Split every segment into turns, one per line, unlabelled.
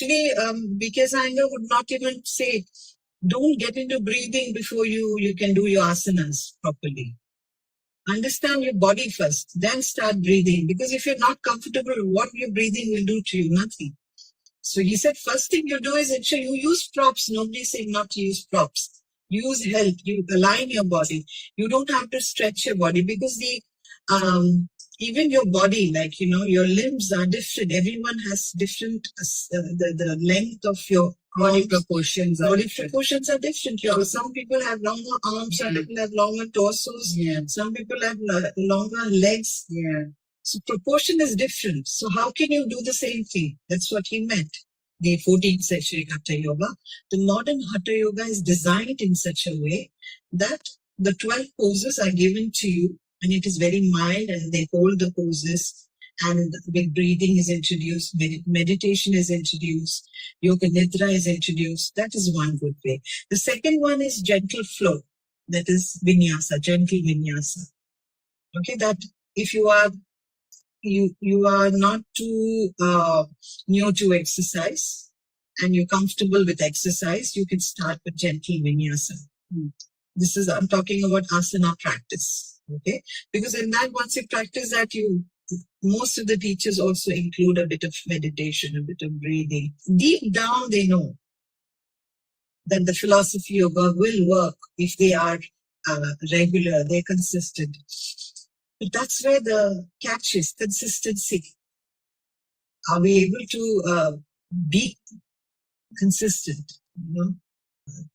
Actually, because I would not even say, don't get into breathing before you can do your asanas properly. Understand your body first, then start breathing. Because if you're not comfortable, what your breathing will do to you? Nothing. So he said, first thing you do is ensure you use props. Nobody's saying not to use props. Use health. You align your body. You don't have to stretch your body because even your body, like, your limbs are different. Everyone has different, the length of your body proportions. Proportions are different. Some people have longer arms, some people have longer torsos, some people have longer legs. So proportion is different. So how can you do the same thing? That's what he meant. The 14th century Hatha Yoga. The modern Hatha Yoga is designed in such a way that the 12 poses are given to you, and it is very mild, and they hold the poses, and big breathing is introduced, meditation is introduced, yoga nidra is introduced. That is one good way. The second one is gentle flow. That is vinyasa, gentle vinyasa. Okay, that if you are not too new to exercise and you're comfortable with exercise, you can start with gentle vinyasa. I'm talking about asana practice. Okay, because in that, once you practice that, most of the teachers also include a bit of meditation, a bit of breathing. Deep down, they know that the philosophy yoga will work if they are regular, they're consistent. But that's where the catch is, consistency. Are we able to be consistent?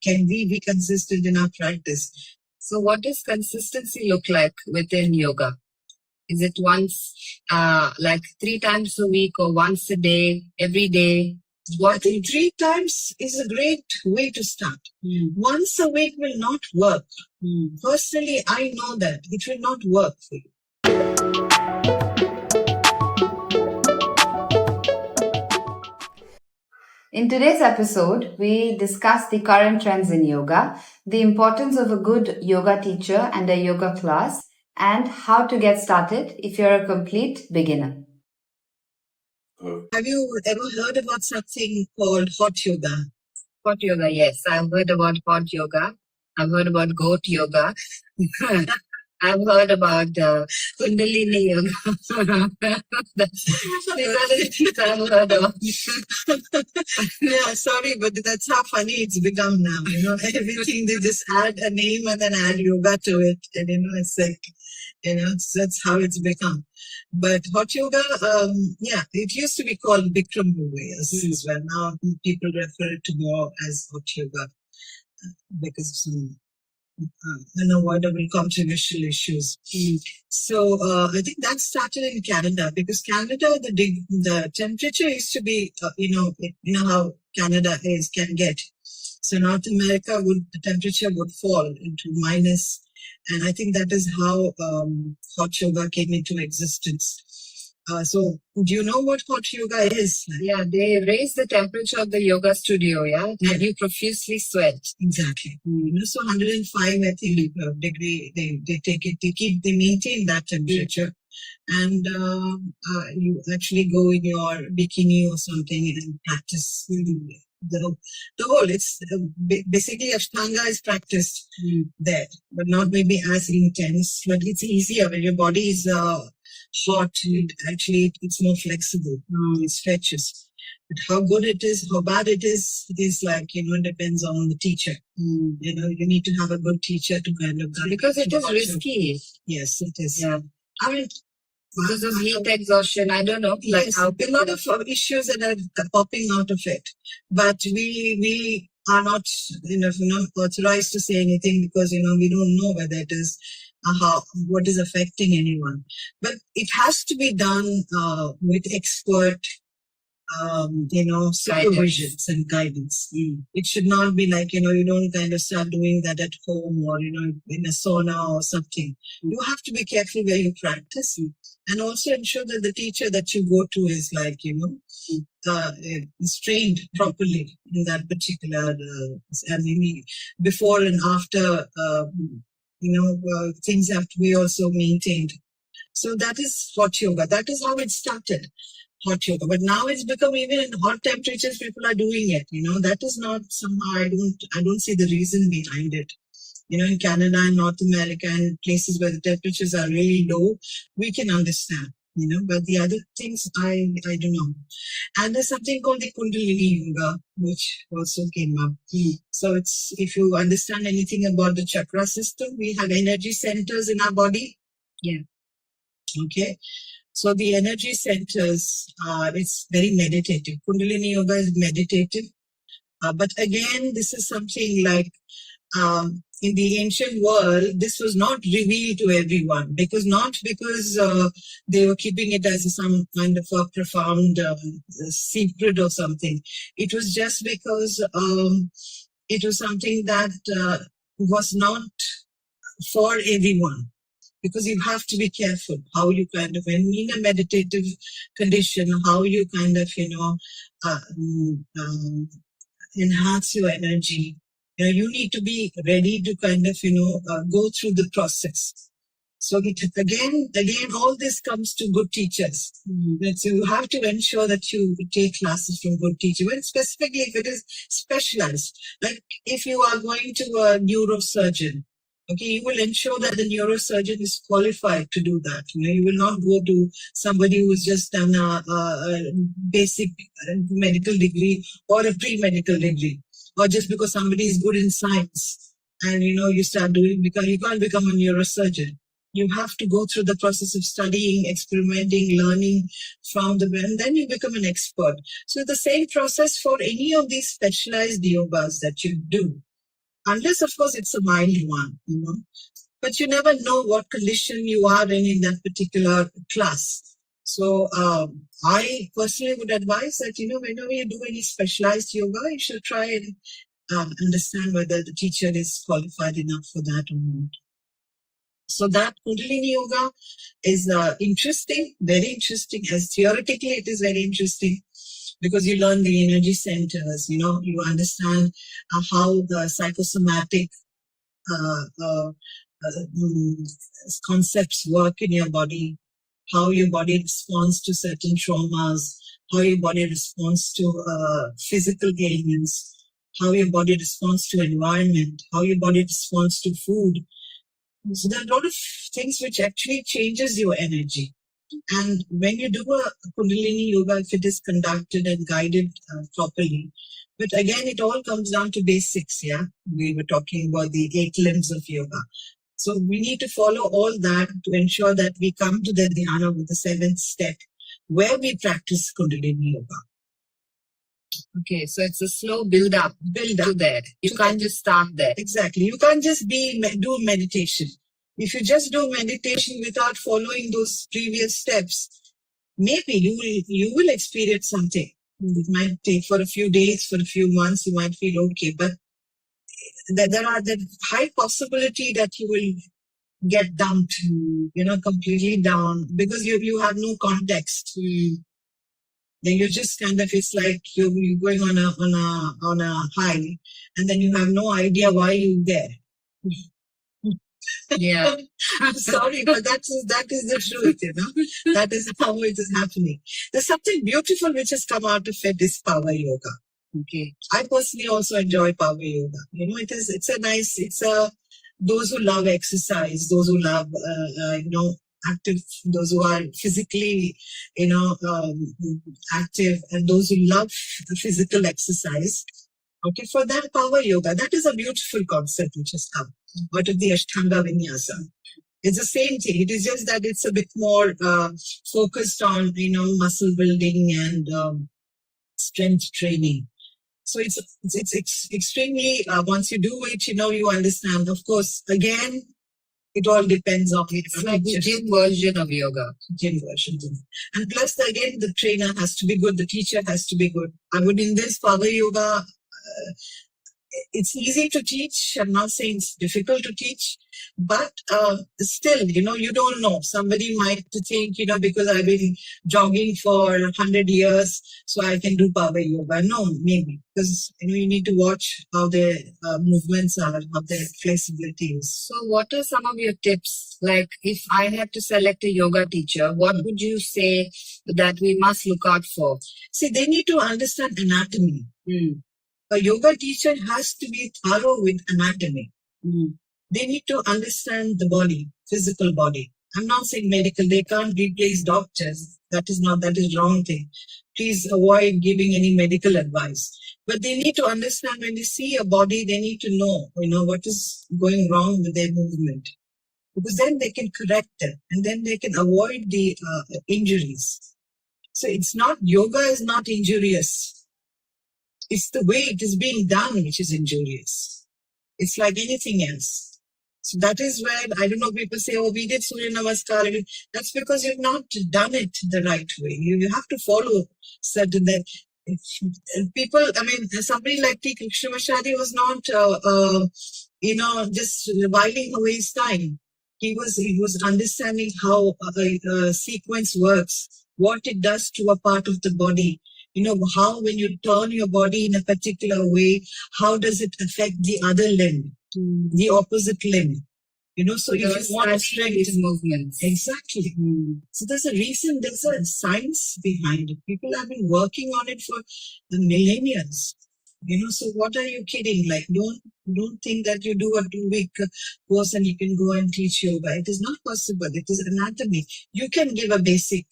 Can we be consistent in our practice? So what does consistency look like within yoga? Is it once, like 3 times a week, or once a day, every day? I think 3 times is a great way to start. Once a week will not work. Personally, I know that it will not work for you.
In today's episode, we discuss the current trends in yoga, the importance of a good yoga teacher and a yoga class, and how to get started if you're a complete beginner.
Have you ever heard about something called hot yoga?
Hot yoga, yes. I've heard about hot yoga. I've heard about goat yoga. I've heard about Kundalini Yoga. These are the things I've heard of.
Yeah, sorry, but that's how funny it's become now. Everything, they just add a name and then add yoga to it. And, it's like, that's how it's become. But hot yoga, it used to be called Bikram yoga as well. Now people refer it to more as hot yoga because of some unavoidable controversial issues. So I think that started in Canada, because Canada, the temperature used to be, how Canada can get. So North America the temperature would fall into minus, and I think that is how hot yoga came into existence. So do you know what hot yoga is?
Yeah, they raise the temperature of the yoga studio, and you profusely sweat.
Exactly. So 105, I think, degree, they maintain that temperature. And you actually go in your bikini or something and practice the whole. It's basically Ashtanga is practiced there, but not maybe as intense, but it's easier when your body is hot. It's more flexible. It stretches. But how good it is, how bad it is like, it depends on the teacher. You need to have a good teacher to kind of guide.
Because it is risky.
Yes, it is.
Yeah. Because of heat exhaustion, I don't know.
Yes, a lot of issues that are popping out of it. But we are not authorized to say anything, because, we don't know whether it is what is affecting anyone. But it has to be done with expert supervisions and guidance. It should not be like, you don't kind of start doing that at home or, in a sauna or something. You have to be careful where you practice, and also ensure that the teacher that you go to is like, is trained properly in that particular, before and after, things have to be also maintained. So that is hot yoga. That is how it started. hot yoga. But now it's become even in hot temperatures, people are doing it. That is not somehow, I don't see the reason behind it. In Canada and North America and places where the temperatures are really low, we can understand, but the other things, I don't know. And there's something called the Kundalini Yoga, which also came up. So if you understand anything about the chakra system, we have energy centers in our body.
Yeah.
Okay. So the energy centers, it's very meditative. Kundalini Yoga is meditative. But again, this is something like, in the ancient world, this was not revealed to everyone, because they were keeping it as some kind of a profound secret or something. It was just because it was something that was not for everyone. Because you have to be careful how you kind of, when in a meditative condition, how you kind of, enhance your energy. You need to be ready to kind of, go through the process. So again, all this comes to good teachers. So you have to ensure that you take classes from good teachers, and specifically if it is specialized. Like if you are going to a neurosurgeon, okay, you will ensure that the neurosurgeon is qualified to do that. You will not go to somebody who has just done a basic medical degree or a pre-medical degree, or just because somebody is good in science and you start doing, because you can't become a neurosurgeon. You have to go through the process of studying, experimenting, learning from and then you become an expert. So the same process for any of these specialized yogas that you do. Unless, of course, it's a mild one, But you never know what condition you are in that particular class. So I personally would advise that, whenever you do any specialized yoga, you should try and understand whether the teacher is qualified enough for that or not. So that Kundalini Yoga is interesting, very interesting. As theoretically, it is very interesting, because you learn the energy centers, you understand how the psychosomatic concepts work in your body, how your body responds to certain traumas, how your body responds to physical ailments, how your body responds to environment, how your body responds to food. So there are a lot of things which actually changes your energy. And when you do a Kundalini Yoga, if it is conducted and guided properly, but again, it all comes down to basics, yeah? We were talking about the 8 limbs of yoga. So we need to follow all that to ensure that we come to the dhyana with the 7th step, where we practice Kundalini Yoga.
Okay, so it's a slow build up to there. You can't just start there.
Exactly. You can't just do meditation. If you just do meditation without following those previous steps, maybe you will experience something. It might take for a few days, for a few months, you might feel okay, but there are the high possibility that you will get dumped, completely down, because you have no context. Then you just kind of, it's like you're going on a high, and then you have no idea why you're there.
Yeah.
I'm sorry, but that is the truth, That is how it is happening. There's something beautiful which has come out of it, is power yoga.
Okay.
I personally also enjoy power yoga. Those who love exercise, those who love, active, those who are physically, active, and those who love physical exercise. Okay, for that power yoga, that is a beautiful concept which has come out of the Ashtanga Vinyasa. It's the same thing. It is just that it's a bit more focused on, muscle building and strength training. So it's extremely, once you do it, you understand. Of course, again, it all depends on it.
It's like the gym version of yoga.
Gym version. And plus, again, the trainer has to be good. The teacher has to be good. I would, in this power yoga, it's easy to teach. I'm not saying it's difficult to teach, but still, you don't know. Somebody might think, because I've been jogging for 100 years, so I can do power yoga. No, maybe, because you need to watch how their movements are, how their flexibility is.
So what are some of your tips? Like if I had to select a yoga teacher, what would you say that we must look out for?
See, they need to understand anatomy. A yoga teacher has to be thorough with anatomy. They need to understand the body, physical body. I'm not saying medical. They can't replace doctors. That is wrong thing. Please avoid giving any medical advice. But they need to understand when they see a body, they need to know, what is going wrong with their movement. Because then they can correct it and then they can avoid the injuries. So yoga is not injurious. It's the way it is being done which is injurious. It's like anything else. So that is where, I don't know, people say, oh, we did Surya Namaskar. That's because you've not done it the right way. You have to follow certain that people, somebody like T. Krishnamacharya was not, just whiling away his time. He was understanding how a sequence works, what it does to a part of the body. How when you turn your body in a particular way, how does it affect the other limb, the opposite limb? So if you want to strengthen movements. Exactly. So there's a science behind it. People have been working on it for millennia. So what are you kidding? Like, don't think that you do a 2-week course and you can go and teach yoga. It is not possible. It is anatomy. You can give a basic,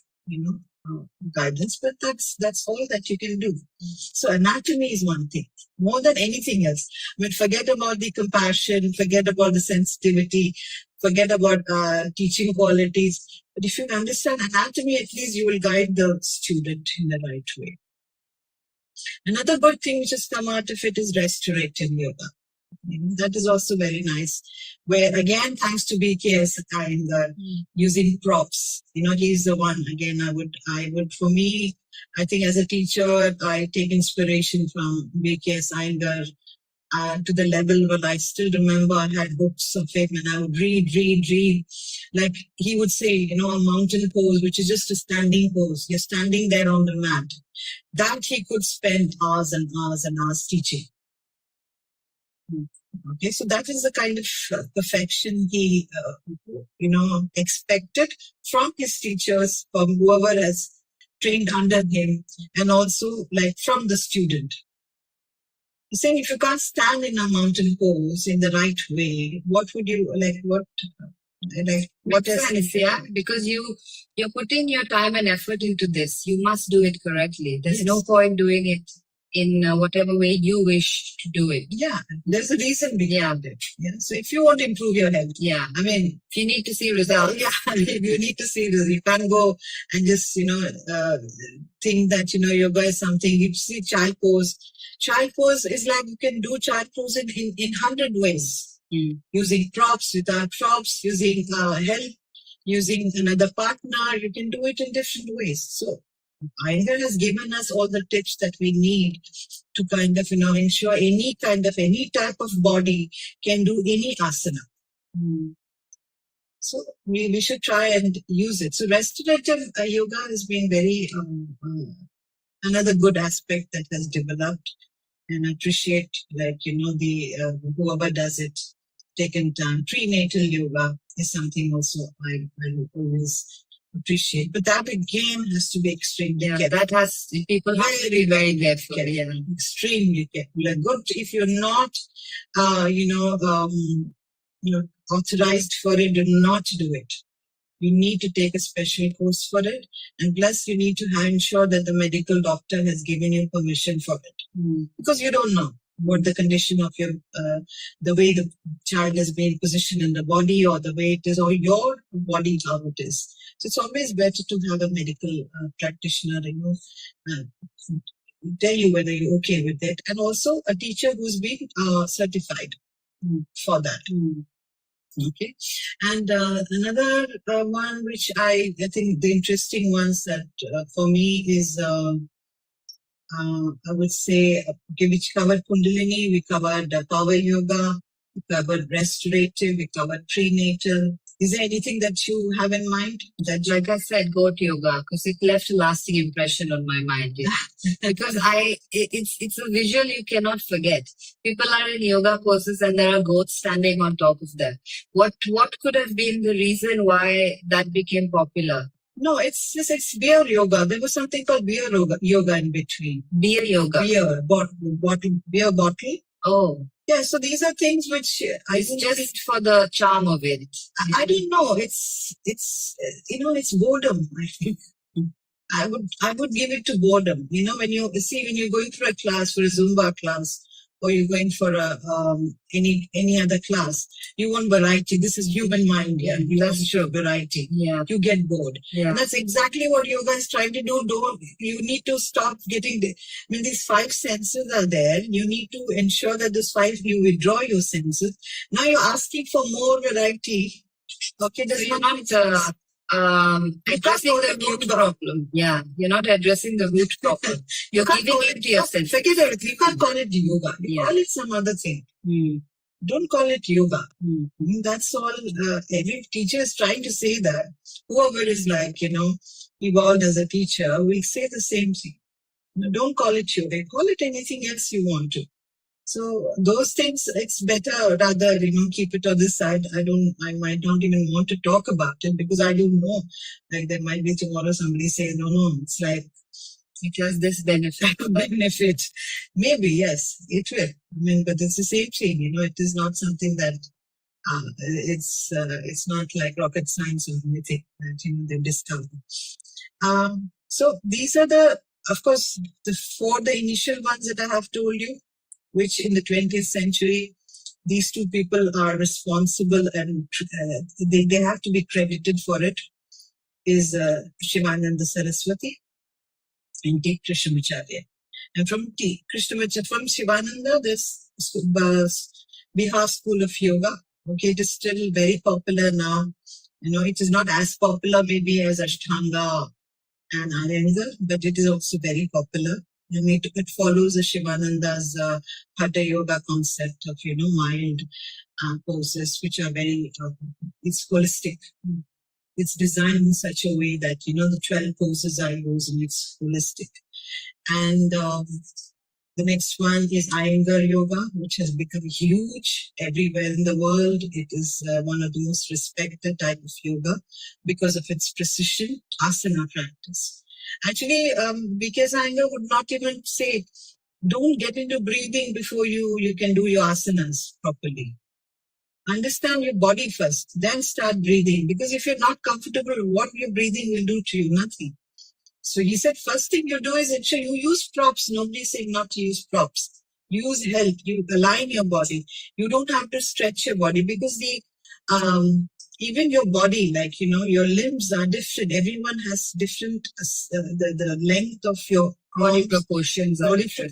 guidance, but that's all that you can do. So anatomy is one thing, more than anything else. Forget about the compassion, forget about the sensitivity, forget about teaching qualities. But if you understand anatomy, at least you will guide the student in the right way. Another good thing which has come out of it is restorative yoga. That is also very nice. Where again, thanks to BKS Iyengar, using props. He's the one. Again, I would. For me, I think as a teacher, I take inspiration from BKS Iyengar to the level where I still remember I had books of him and I would read. Like he would say, a mountain pose, which is just a standing pose. You're standing there on the mat. That he could spend hours and hours and hours teaching. Okay, so that is the kind of perfection he, expected from his teachers, from whoever has trained under him, and also like from the student. He's saying if you can't stand in a mountain pose in the right way, what would you like? What is
yeah? Because you're putting your time and effort into this. You must do it correctly. There's no point doing it in whatever way you wish to do it.
Yeah, there's a reason behind it. Yeah. So if you want to improve your health, if you need to see results, you need to see results. You can't go and just, think that, yoga is something. You see child pose. Child pose is like you can do child pose in 100 ways. Using props, without props, using help, using another partner. You can do it in different ways. So Iyengar has given us all the tips that we need to kind of, ensure any type of body can do any asana. So we should try and use it. So restorative yoga has been very, another good aspect that has developed, and I appreciate whoever does it, taken time. Prenatal yoga is something also I always appreciate, but that again has to be extremely careful.
People have to be very careful.
Extremely careful. Good if you're not, authorized for it, do not do it. You need to take a special course for it, and plus you need to ensure that the medical doctor has given you permission for it, because you don't know what the condition of your, the way the child has been positioned in the body, or the way it is, or your body how it is. So it's always better to have a medical practitioner, tell you whether you're okay with it, and also a teacher who's been certified for that. Okay, and another one which I think the interesting ones that for me is I would say, okay, which covered Kundalini, we covered power yoga, we covered restorative, we covered prenatal. Is there anything that you have in mind? That
Like I said, goat yoga, because it left a lasting impression on my mind. Because it's a visual you cannot forget. People are in yoga poses and there are goats standing on top of them. What could have been the reason why that became popular?
No, it's beer yoga. There was something called beer yoga in between.
Beer yoga.
Beer bottle.
Oh.
Yeah, so these are things which
it's just for the charm of it.
I don't know. It's it's boredom. I think I would give it to boredom. When you're going for a class, for a Zumba class, or you're going for a any other class, you want variety. This is human mind. Yeah, you have to variety.
Yeah,
you get bored.
Yeah,
and that's exactly what yoga is trying to do. You need to stop getting these five senses are there. You need to ensure that these five, you withdraw your senses. Now you're asking for more variety. Okay,
so you're not addressing the root problem. Yeah, you're not addressing the root problem. You're giving it to yourself.
Forget everything. You can't call it yoga. Call it some other thing. Don't call it yoga. That's all. Every teacher is trying to say that. Whoever is evolved as a teacher will say the same thing. Don't call it yoga. Call it anything else you want to. So those things, it's better rather, keep it on this side. I might not even want to talk about it because I don't know. Like there might be tomorrow somebody says, no, it's like,
it has this benefit.
Maybe, yes, it will. But it's the same thing, it is not something that, it's not like rocket science or anything that, they've discovered. So these are of course, the initial ones that I have told you, which in the 20th century, these two people are responsible and they have to be credited for it, is Shivananda Saraswati and T. Krishnamacharya. And from Shivananda, this Bihar School of Yoga, okay, it is still very popular now. It is not as popular maybe as Ashtanga and Iyengar, but it is also very popular. It follows the Shivananda's Hatha Yoga concept of, mild poses, which are very, it's holistic. It's designed in such a way that, the 12 poses are used and it's holistic. And the next one is Iyengar Yoga, which has become huge everywhere in the world. It is one of the most respected type of yoga because of its precision, asana practice. Actually, because Iyengar would not even say, don't get into breathing before you can do your asanas properly. Understand your body first, then start breathing. Because if you're not comfortable, what your breathing will do to you? Nothing. So he said, first thing you do is ensure you use props. Nobody's saying not to use props. Use help. You align your body. You don't have to stretch your body because even your body, your limbs are different. Everyone has different, the length of your
body proportions are
different.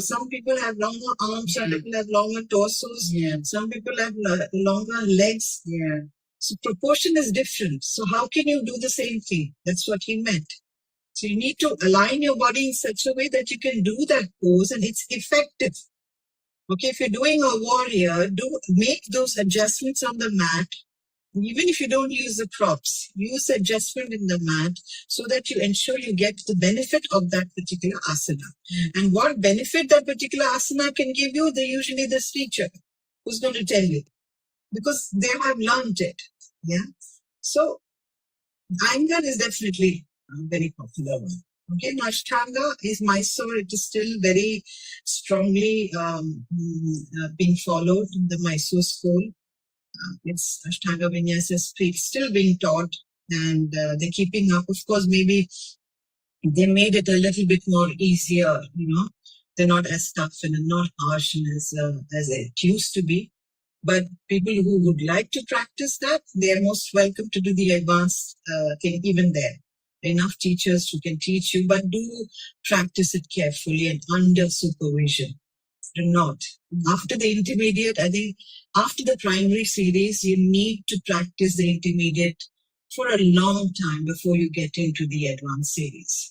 Some people have longer arms, some people have longer torsos, some people have longer legs.
Yeah.
So proportion is different. So how can you do the same thing? That's what he meant. So you need to align your body in such a way that you can do that pose and it's effective. Okay, if you're doing a warrior, make those adjustments on the mat. Even if you don't use the props, use adjustment in the mat so that you ensure you get the benefit of that particular asana. And what benefit that particular asana can give you, they're usually the teacher who's going to tell you because they have learned it. Yeah. So Iyengar is definitely a very popular one. Okay, Ashtanga is Mysore. It is still very strongly being followed in the Mysore school. It's Ashtanga Vinyasa is still being taught and they're keeping up. Of course, maybe they made it a little bit more easier, They're not as tough and not harsh as it used to be. But people who would like to practice that, they are most welcome to do the advanced thing even there. There are enough teachers who can teach you, but do practice it carefully and under supervision. Do not. After the intermediate, I think after the primary series, you need to practice the intermediate for a long time before you get into the advanced series.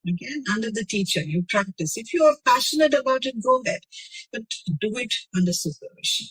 Again, under the teacher, you practice. If you are passionate about it, go ahead, but do it under supervision.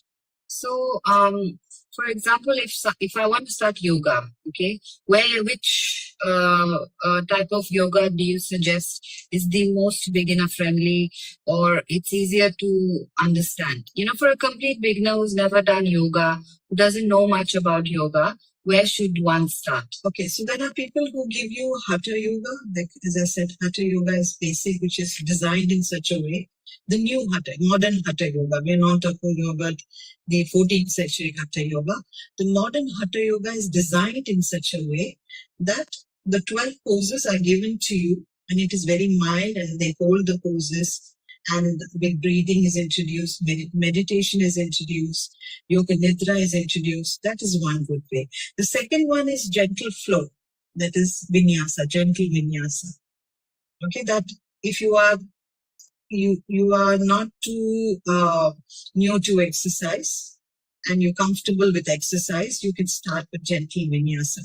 So, for example, if I want to start yoga, okay, which type of yoga do you suggest is the most beginner friendly, or it's easier to understand? For a complete beginner who's never done yoga, who doesn't know much about yoga, where should one start?
Okay, so there are people who give you Hatha Yoga. Like, as I said, Hatha Yoga is basic, which is designed in such a way. The new Hatha, modern Hatha Yoga, we're not talking about the 14th century Hatha Yoga. The modern Hatha Yoga is designed in such a way that the 12 poses are given to you, and it is very mild, and they hold the poses. And with breathing is introduced, meditation is introduced, yoga nidra is introduced. That is one good way. The second one is gentle flow. That is vinyasa, gentle vinyasa. Okay, that if you are not too new to exercise and you're comfortable with exercise, you can start with gentle vinyasa.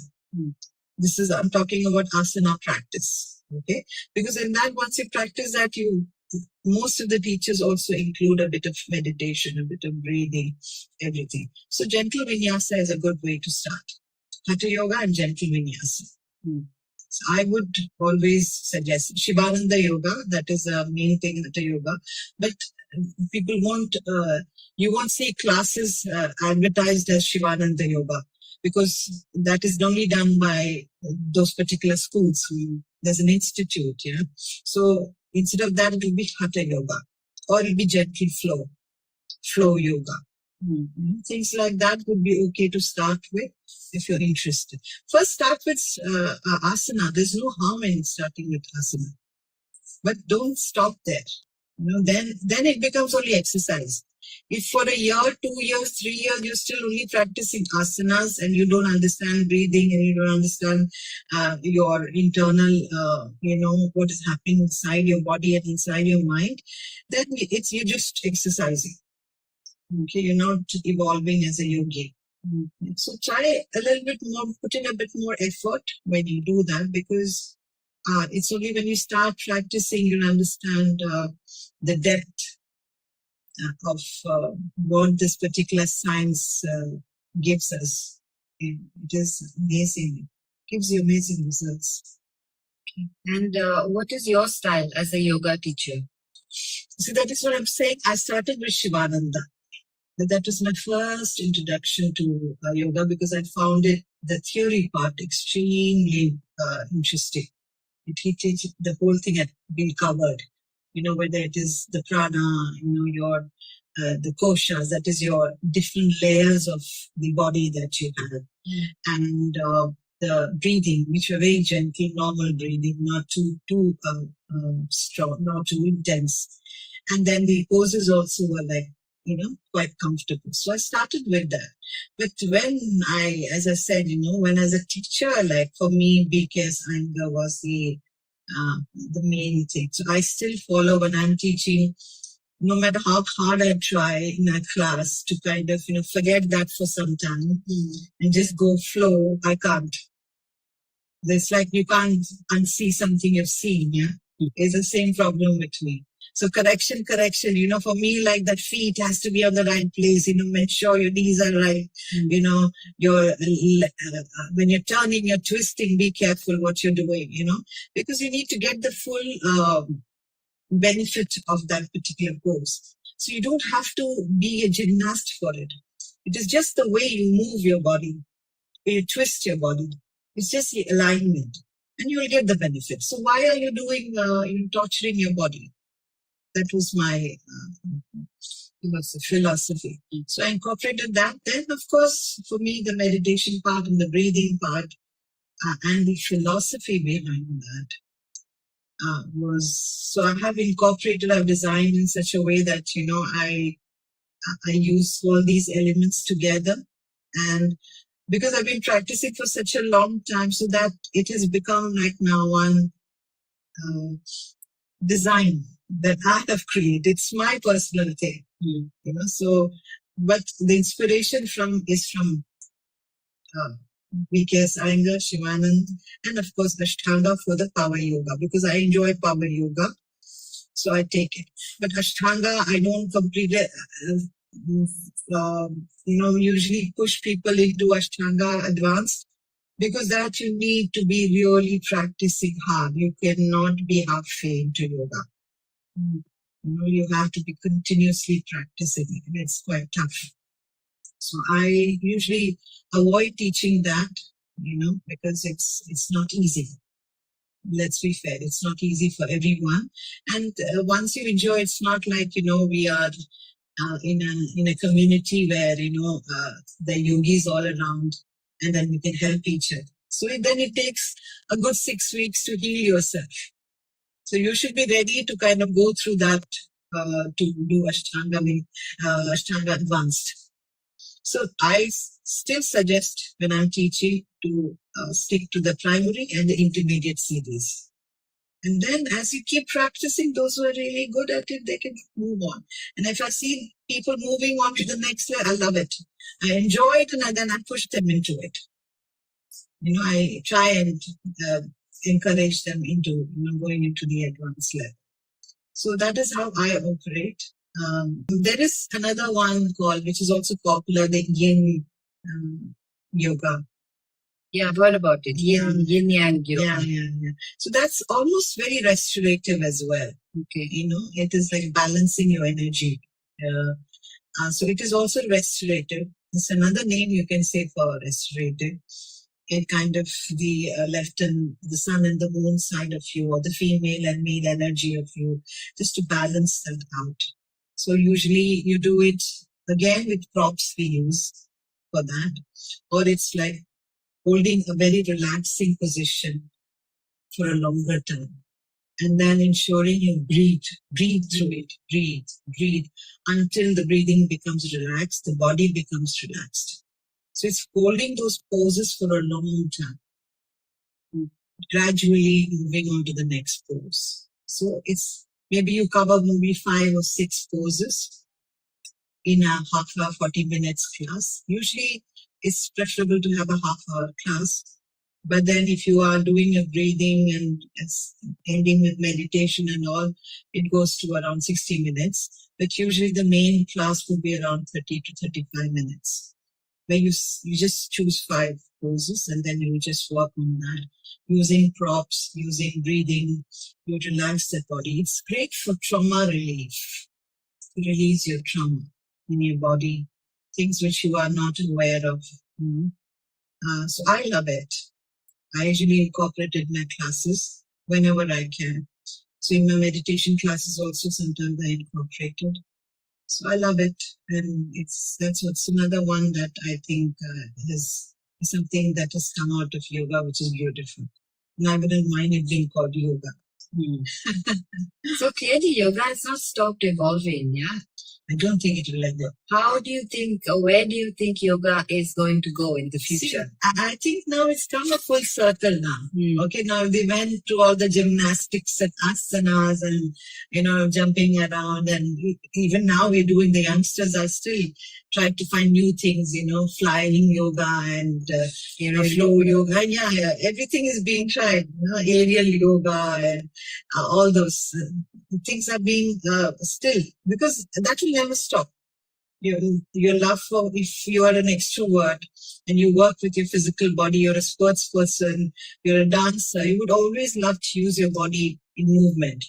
I'm talking about asana practice. Okay, because in that, once you practice that, most of the teachers also include a bit of meditation, a bit of breathing, everything. So gentle vinyasa is a good way to start. Hatha yoga and gentle vinyasa. So I would always suggest Shivananda yoga. That is a main thing in Hatha yoga. But people you won't see classes advertised as Shivananda yoga, because that is only done by those particular schools. There's an institute, So instead of that, it will be Hatha yoga, or it will be gentle flow yoga. Things like that would be okay to start with if you're interested. First, start with asana. There's no harm in starting with asana, but don't stop there. Then it becomes only exercise. If for a year, 2 years, 3 years, you're still only practicing asanas and you don't understand breathing and you don't understand your internal, what is happening inside your body and inside your mind, then you're just exercising. Okay, you're not evolving as a yogi. So try a little bit more, put in a bit more effort when you do that, because it's only when you start practicing you'll understand the depth of what this particular science gives us. It is amazing. It gives you amazing results.
And what is your style as a yoga teacher?
So that is what I'm saying. I started with Shivananda. That was my first introduction to yoga, because I found the theory part, extremely interesting. He teaches the whole thing had been covered, whether it is the prana, your the koshas, that is your different layers of the body that you have, and the breathing, which were very gentle, normal breathing, not too strong, not too intense, and then the poses also were like, quite comfortable. So I started with that. But when as I said, when as a teacher, like for me, BKS Iyengar was the main thing. So I still follow when I'm teaching, no matter how hard I try in that class to kind of, forget that for some time and just go flow, I can't. It's like you can't unsee something you've seen, It's the same problem with me. So correction, for me, like that feet has to be on the right place, make sure your knees are right, when you're turning, you're twisting, be careful what you're doing, because you need to get the full benefit of that particular pose. So you don't have to be a gymnast for it. It is just the way you move your body, you twist your body. It's just the alignment, and you will get the benefit. So why are you doing, torturing your body? That was my philosophy. So I incorporated that. Then, of course, for me, the meditation part and the breathing part and the philosophy behind that so I have incorporated, I've designed in such a way that, I use all these elements together. And because I've been practicing for such a long time, so that it has become like now one design that I have created. It's my personal thing, so, but the inspiration is from VKS Iyengar, Shivanand, and of course Ashtanga for the power yoga, because I enjoy power yoga, so I take it. But Ashtanga, I don't completely, usually push people into Ashtanga advanced, because that you need to be really practicing hard. You cannot be halfway into yoga. You have to be continuously practicing it, and it's quite tough. So I usually avoid teaching that, because it's not easy. Let's be fair, it's not easy for everyone. And once you enjoy, it's not like, we are in a community where, the yogis all around, and then we can help each other. So then it takes a good 6 weeks to heal yourself. So you should be ready to kind of go through that to do Ashtanga advanced. So I still suggest when I'm teaching to stick to the primary and the intermediate series. And then as you keep practicing, those who are really good at it, they can move on. And if I see people moving on to the next level, I love it. I enjoy it, and then I push them into it. I try and encourage them into going into the advanced level. So that is how I operate. There is another one called, which is also popular, the Yin Yoga.
Yeah, I've heard about it. Yin Yang Yoga.
Yeah. So that's almost very restorative as well.
Okay.
It is like balancing your energy. So it is also restorative. It's another name you can say for restorative. It kind of the left and the sun and the moon side of you, or the female and male energy of you, just to balance that out. So usually you do it again with props we use for that, or it's like holding a very relaxing position for a longer time, and then ensuring you breathe through it, breathe until the breathing becomes relaxed, the body becomes relaxed. So it's holding those poses for a long time, gradually moving on to the next pose. So it's maybe you cover maybe 5 or 6 poses in a half hour, 40 minutes class. Usually it's preferable to have a half hour class. But then if you are doing a breathing and ending with meditation and all, it goes to around 60 minutes. But usually the main class would be around 30 to 35 minutes. Where you just choose 5 poses, and then you just work on that, using props, using breathing. You relax the body. It's great for trauma relief. To release your trauma in your body, things which you are not aware of. So I love it. I usually incorporate it in my classes whenever I can. So in my meditation classes also sometimes I incorporate it. So I love it, and that's what's another one that I think is something that has come out of yoga, which is beautiful. And I wouldn't mind it being called yoga.
So clearly yoga has not stopped evolving, yeah?
I don't think it will ever.
How do you think, or where do you think yoga is going to go in the future?
See, I think now it's come a full circle now. Okay, now they went to all the gymnastics and asanas and, jumping around. And even now we're doing, the youngsters are still trying to find new things, flying yoga and, flow yoga. Yeah, everything is being tried. Aerial yoga and all those things are being still, because that will never stop. Your love for, if you are an extrovert and you work with your physical body, you're a sports person, you're a dancer, you would always love to use your body in movement.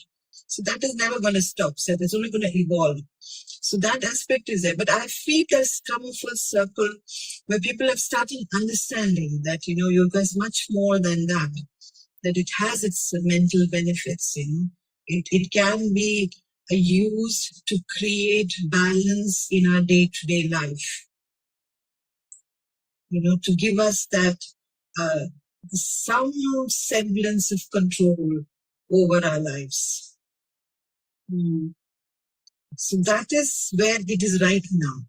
So that is never going to stop. So it's only going to evolve. So that aspect is there. But I feel there's come a full circle where people have started understanding that, yoga is much more than that it has its mental benefits. It can be used to create balance in our day-to-day life. To give us that some semblance of control over our lives. So that is where it is right now.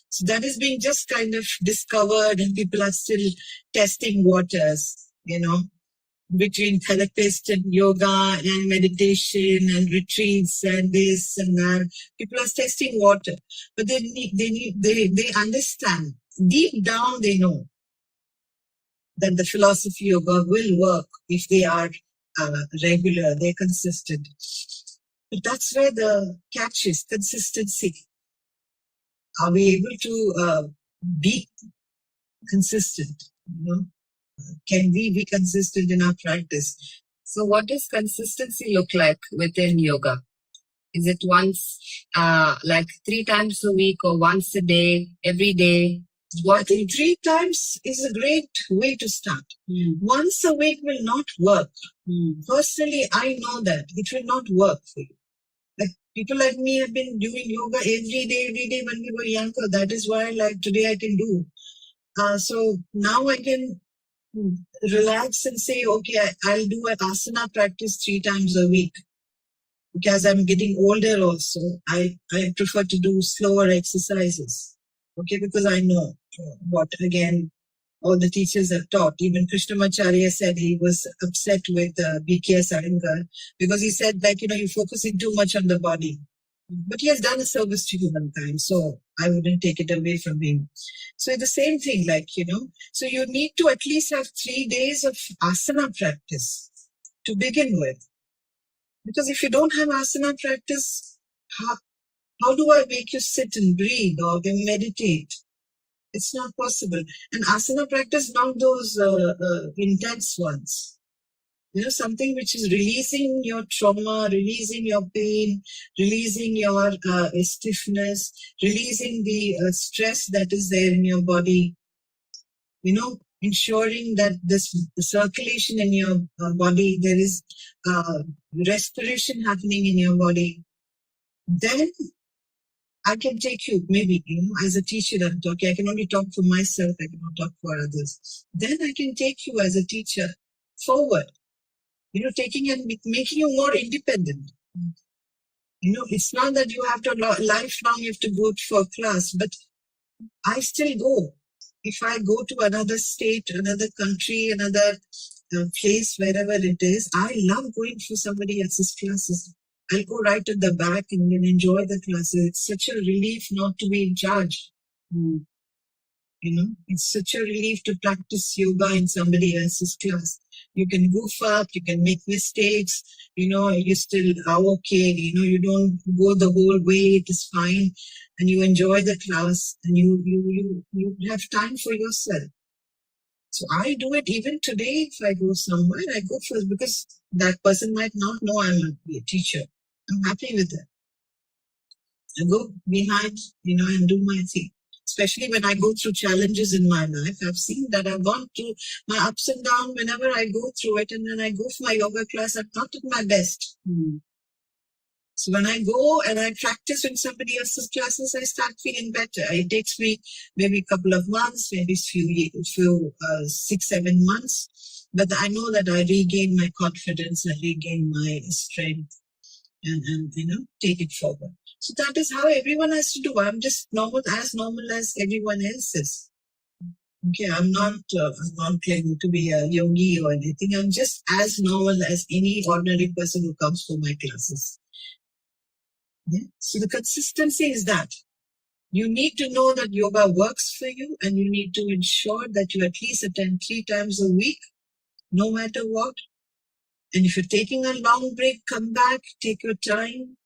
So that is being just kind of discovered, and people are still testing waters, between therapist and yoga and meditation and retreats and this and that. People are testing water, but they understand. Deep down, they know that the philosophy yoga will work if they are regular, they're consistent. But that's where the catch is, consistency. Are we able to be consistent? Can we be consistent in our practice?
So what does consistency look like within yoga? Is it once, like 3 times a week, or once a day, every day?
I think 3 times is a great way to start. Once a week will not work. Personally, I know that it will not work for you. Like people like me have been doing yoga every day when we were younger. That is why, like today, I can do. So now I can relax and say, okay, I'll do an asana practice 3 times a week. Because I'm getting older also, I prefer to do slower exercises. Okay, because I know what, again, all the teachers have taught. Even Krishnamacharya said he was upset with BKS Iyengar because he said, like, you're focusing too much on the body. But he has done a service to humankind, so I wouldn't take it away from him. So the same thing, like, so you need to at least have 3 days of asana practice to begin with. Because if you don't have asana practice, how do I make you sit and breathe or meditate? It's not possible. And asana practice, not those intense ones. Something which is releasing your trauma, releasing your pain, releasing your stiffness, releasing the stress that is there in your body. Ensuring that the circulation in your body, there is respiration happening in your body. Then I can take you, maybe, as a teacher I'm talking, I can only talk for myself, I cannot talk for others. Then I can take you as a teacher forward, taking and making you more independent. It's not that you have to, lifelong you have to go for class, but I still go. If I go to another state, another country, another place, wherever it is, I love going for somebody else's classes. I'll go right at the back and then enjoy the classes. It's such a relief not to be in charge. It's such a relief to practice yoga in somebody else's class. You can goof up, you can make mistakes, you still are okay, you don't go the whole way, it is fine, and you enjoy the class, and you have time for yourself. So I do it even today. If I go somewhere, I go first because that person might not know I'm a teacher. I'm happy with that. I go behind, and do my thing. Especially when I go through challenges in my life. I've seen that I've gone through my ups and downs whenever I go through it. And when I go for my yoga class, I'm not at my best. So when I go and I practice in somebody else's classes, I start feeling better. It takes me maybe a couple of months, maybe few 6-7 months. But I know that I regain my confidence, I regain my strength, and take it forward. So that is how everyone has to do. I'm just normal as everyone else is. Okay, I'm not claiming to be a yogi or anything. I'm just as normal as any ordinary person who comes for my classes. Yeah? So the consistency is that. You need to know that yoga works for you, and you need to ensure that you at least attend 3 times a week, no matter what. And if you're taking a long break, come back, take your time.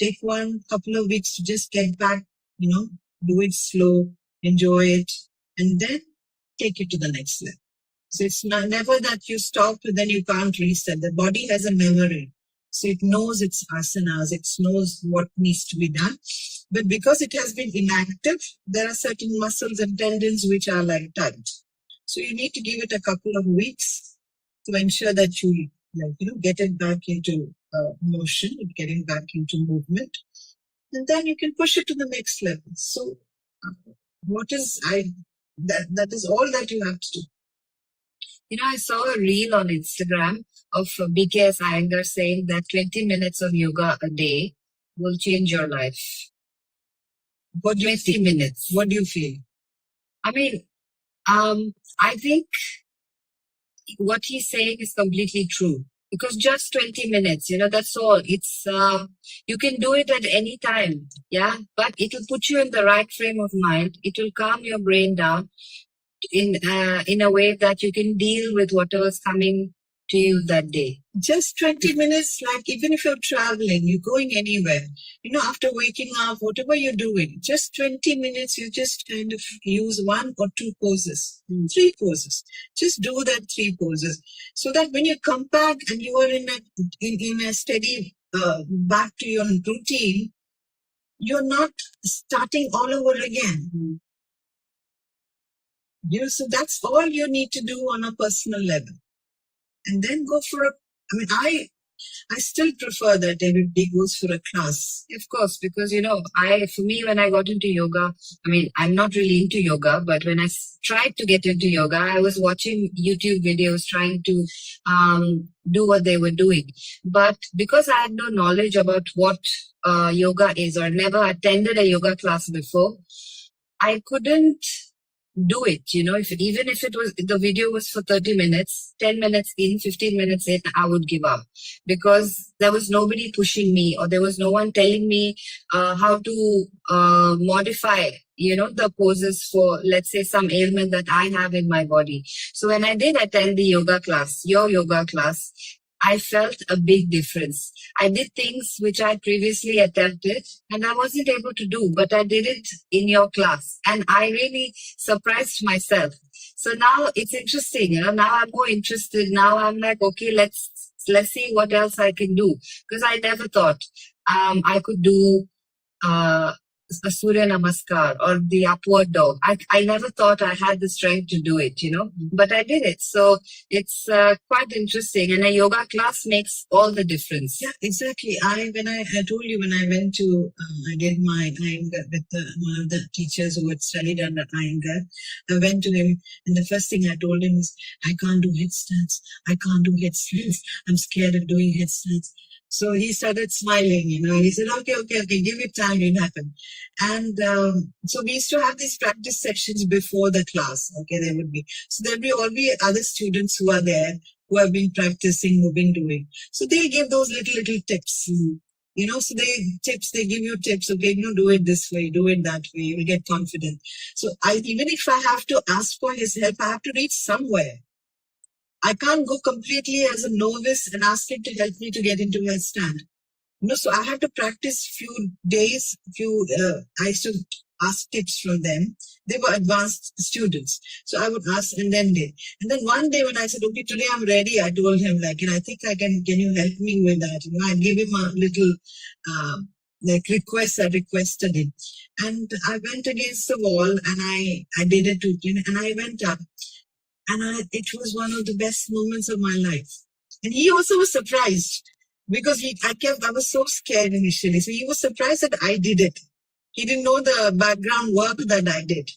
Take 1 couple of weeks to just get back, do it slow, enjoy it, and then take it to the next level. So it's never that you stop and then you can't reset. The body has a memory. So it knows its asanas, it knows what needs to be done. But because it has been inactive, there are certain muscles and tendons which are like tight. So you need to give it a couple of weeks to ensure that you get it back into motion, getting back into movement, and then you can push it to the next level. So that is all that you have to do.
I saw a reel on Instagram of BKS Iyengar saying that 20 minutes of yoga a day will change your life.
What do you
20
feel?
minutes.
What do you feel?
I mean, I think what he's saying is completely true. Because just 20 minutes, that's all. It's, you can do it at any time. Yeah. But it will put you in the right frame of mind. It will calm your brain down. in a way that you can deal with whatever's coming to you that day.
Just 20 minutes, like even if you're traveling, you're going anywhere, after waking up, whatever you're doing, just 20 minutes, you just kind of use 1 or 2 poses, 3 poses. Just do that 3 poses. So that when you come back and you are in a steady, back to your routine, you're not starting all over again. So that's all you need to do on a personal level. And then go for I still prefer that everybody goes for a class.
Of course, because, for me, when I got into yoga, I'm not really into yoga, but when I tried to get into yoga, I was watching YouTube videos trying to do what they were doing. But because I had no knowledge about what yoga is, or never attended a yoga class before, I couldn't do it. Even if it was, the video was for 30 minutes, 10 minutes in, 15 minutes in, I would give up, because there was nobody pushing me, or there was no one telling me how to modify, the poses for, let's say, some ailment that I have in my body. So when I did attend the yoga class, your yoga class, I felt a big difference. I did things which I previously attempted and I wasn't able to do, but I did it in your class and I really surprised myself. So now it's interesting, now I'm more interested. Now I'm like, okay, let's see what else I can do. Because I never thought I could do a Surya Namaskar or the upward dog. I never thought I had the strength to do it, but I did it. So it's quite interesting. And a yoga class makes all the difference.
Yeah, exactly. When I told you, when I went to, I did my Iyengar with one of the teachers who had studied under Iyengar. I went to him and the first thing I told him is, I can't do headstands. I can't do headstands. I'm scared of doing headstands. So he started smiling, he said, okay, give it time, it'll happen. And so we used to have these practice sessions before the class. Okay, there would be. So there'll be all be other students who are there, who have been practicing, who've been doing. So they give those little tips. So they give you tips. Okay, do it this way, do it that way. You get confident. So even if I have to ask for his help, I have to reach somewhere. I can't go completely as a novice and ask him to help me to get into headstand. So I had to practice few days. I used to ask tips from them. They were advanced students. So I would ask and then did. And then one day when I said, okay, today I'm ready, I told him I think I can you help me with that? I gave him a little request. I requested him. And I went against the wall and I did it too. And I went up. And it was one of the best moments of my life. And he also was surprised because I was so scared initially. So he was surprised that I did it. He didn't know the background work that I did,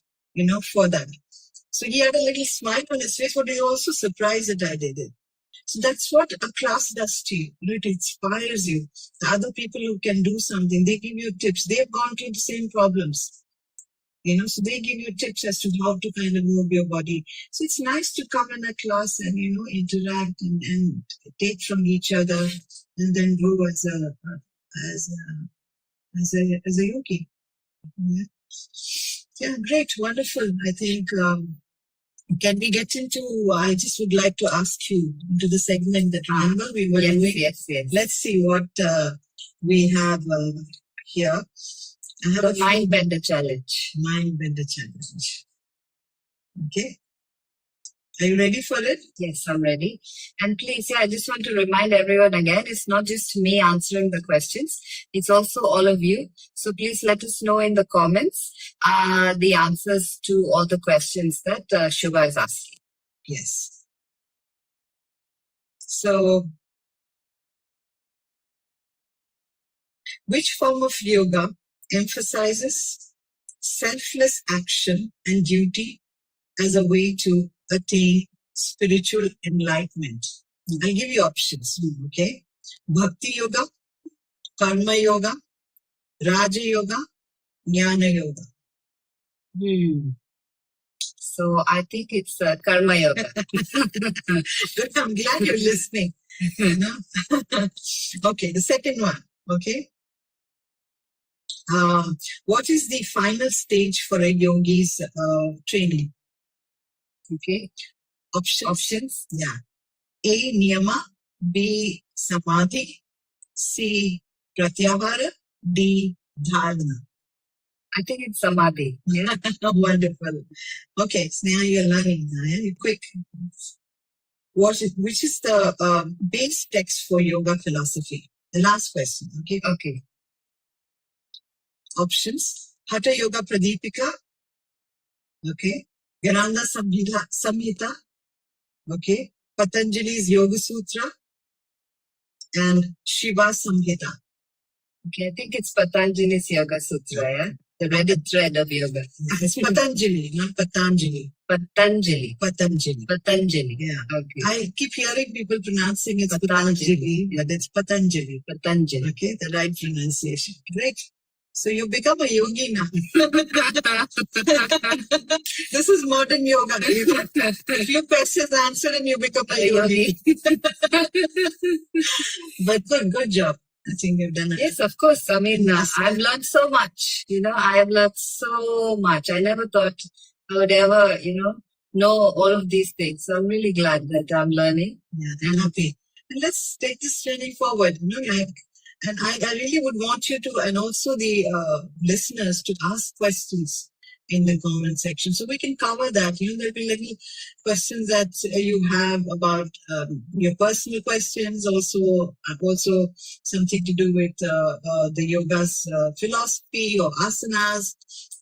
for that. So he had a little smile on his face, but he was also surprised that I did it. So that's what a class does to you. It inspires you. The other people who can do something, they give you tips. They've gone through the same problems. So they give you tips as to how to kind of move your body. So it's nice to come in a class and, interact and take from each other and then grow as a yogi. Yeah, great, wonderful. I think, can we get into, I just would like to ask you into the segment that remember we were doing.
Yes.
Let's see what we have here. I have
the Mind Bender Challenge.
Mind Bender Challenge. Okay. Are you ready for it?
Yes, I'm ready. And please, I just want to remind everyone again, it's not just me answering the questions. It's also all of you. So please let us know in the comments the answers to all the questions that Shubha is asking.
Yes. So, which form of yoga emphasizes selfless action and duty as a way to attain spiritual enlightenment? I'll give you options, okay? Bhakti Yoga, Karma Yoga, Raja Yoga, Jnana Yoga.
So I think it's Karma Yoga.
Good, I'm glad you're listening. Okay, the second one, okay? What is the final stage for a yogi's training?
Okay. Options.
Yeah. A. Niyama. B. Samadhi. C. Pratyahara. D. Dharana.
I think it's Samadhi.
Yeah. Wonderful. Okay, Sneha, you're learning now. Yeah? You're quick. Which is the base text for yoga philosophy? The last question. Okay.
Okay.
Options. Hatha Yoga Pradipika. Okay. Garanda Samhita. Okay. Patanjali's Yoga Sutra. And Shiva Samhita.
Okay, I think it's Patanjali's Yoga Sutra, yeah? The red thread of yoga.
It's Patanjali, not Patanjali.
Patanjali.
Patanjali.
Patanjali.
Yeah.
Okay.
I keep hearing people pronouncing it Patanjali, but it's Patanjali.
Patanjali.
Okay, the right pronunciation. Great. So you become a yogi now. This is modern yoga. A few questions answered and you become a yogi. But good job. I think you've done it.
Yes, of course. I mean, I've learned so much. I have learned so much. I never thought I would ever, know all of these things. So I'm really glad that I'm learning.
Yeah, I'm happy. And let's take this journey forward. And I really would want you to, and also the listeners, to ask questions in the comment section so we can cover that. There'll be little questions that you have about your personal questions, also something to do with the yoga's philosophy or asanas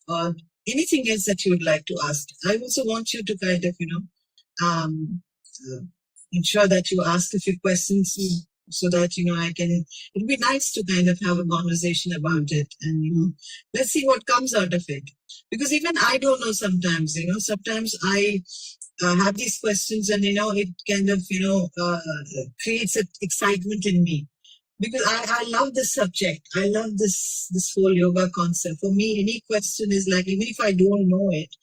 or anything else that you would like to ask. I also want you to kind of, ensure that you ask a few questions so that, it'd be nice to kind of have a conversation about it and, let's see what comes out of it. Because even I don't know sometimes, sometimes I have these questions and, it kind of, creates an excitement in me. Because I love this subject. I love this whole yoga concept. For me, any question is like, even if I don't know it,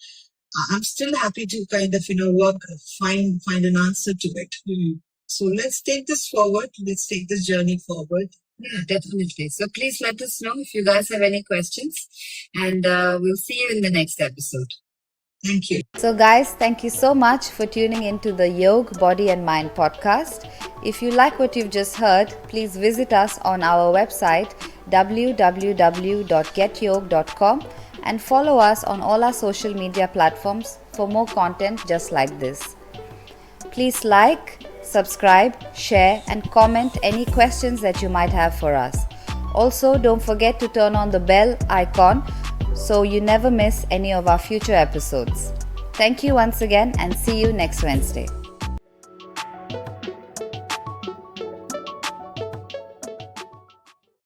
I'm still happy to kind of, find an answer to it.
Mm.
So let's take this forward. Let's take this journey forward.
Yeah, definitely. So please let us know if you guys have any questions, and we'll see you in the next episode.
Thank you.
So guys, thank you so much for tuning into the Yogue Body and Mind podcast. If you like what you've just heard, please visit us on our website www.getyogue.com and follow us on all our social media platforms for more content just like this. Please like, subscribe, share and comment any questions that you might have for us. Also, don't forget to turn on the bell icon so you never miss any of our future episodes. Thank you once again and see you next Wednesday.